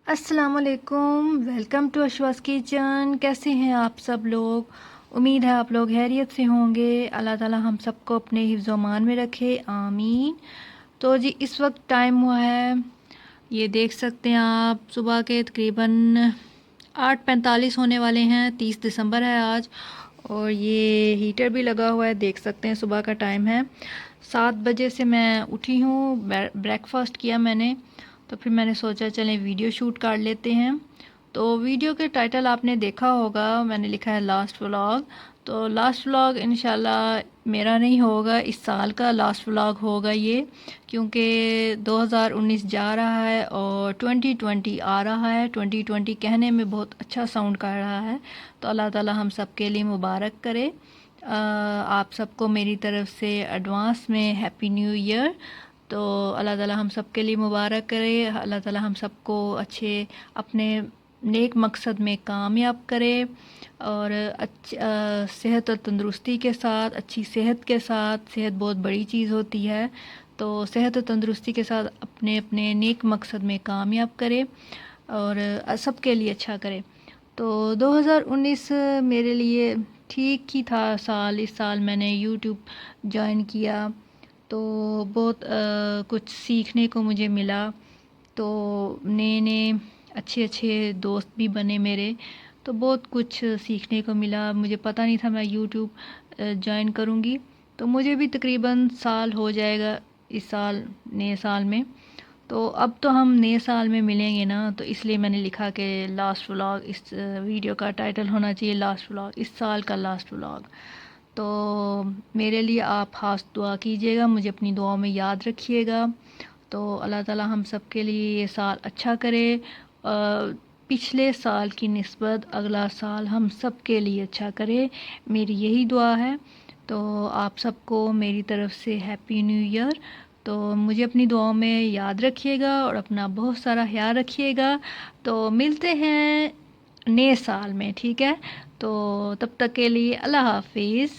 अस्सलाम वालेकुम, welcome to अशवास kitchen. कैसे हैं आप सब लोग? उम्मीद है आप लोग खैरियत से होंगे। अल्लाह ताला हम सबको अपने हिफ्ज़ अमान में रखे, आमीन। तो जी इस वक्त टाइम हुआ है, ये देख सकते हैं आप, सुबह के तकरीबन 8:45 होने वाले हैं। 30 दिसंबर है आज, और ये हीटर भी लगा हुआ है, देख सकते हैं सुबह का टाइम है। 7 बजे से मैं उठी हूँ, ब्रेकफास्ट किया मैंने, तो फिर मैंने सोचा चलें वीडियो शूट कर लेते हैं। तो वीडियो के टाइटल आपने देखा होगा, मैंने लिखा है लास्ट व्लॉग। तो लास्ट व्लॉग इंशाल्लाह मेरा नहीं होगा, इस साल का लास्ट व्लॉग होगा ये, क्योंकि 2019 जा रहा है और 2020 आ रहा है। 2020 कहने में बहुत अच्छा साउंड कर रहा है, तो अल्लाह ताला हम सब के लिए मुबारक करे। आप सबको मेरी तरफ से एडवांस में हैप्पी न्यू ईयर। तो अल्लाह ताला हम सब के लिए मुबारक करे, अल्लाह ताला हम सबको अच्छे अपने नेक मकसद में कामयाब करे, और सेहत और तंदुरुस्ती के साथ, अच्छी सेहत के साथ, सेहत बहुत बड़ी चीज़ होती है, तो सेहत और तंदुरुस्ती के साथ अपने अपने नेक मकसद में कामयाब करे और सब के लिए अच्छा करे। तो 2019 मेरे लिए ठीक ही था साल। इस साल मैंने यूट्यूब ज्वाइन किया, तो बहुत कुछ सीखने को मुझे मिला। तो नए नए अच्छे अच्छे दोस्त भी बने मेरे, तो बहुत कुछ सीखने को मिला। मुझे पता नहीं था मैं यूट्यूब ज्वाइन करूँगी। तो मुझे भी तकरीबन साल हो जाएगा इस साल, नए साल में। तो अब तो हम नए साल में मिलेंगे ना, तो इसलिए मैंने लिखा कि लास्ट व्लॉग, इस वीडियो का टाइटल होना चाहिए लास्ट व्लॉग, इस साल का लास्ट व्लॉग। तो मेरे लिए आप खास दुआ कीजिएगा, मुझे अपनी दुआओं में याद रखिएगा। तो अल्लाह ताला हम सब के लिए ये साल अच्छा करे, पिछले साल की निस्बत अगला साल हम सब के लिए अच्छा करे, मेरी यही दुआ है। तो आप सबको मेरी तरफ से हैप्पी न्यू ईयर। तो मुझे अपनी दुआओं में याद रखिएगा और अपना बहुत सारा ख्याल रखिएगा। तो मिलते हैं नए साल में, ठीक है? तो तब तक के लिए अल्लाह हाफिज़।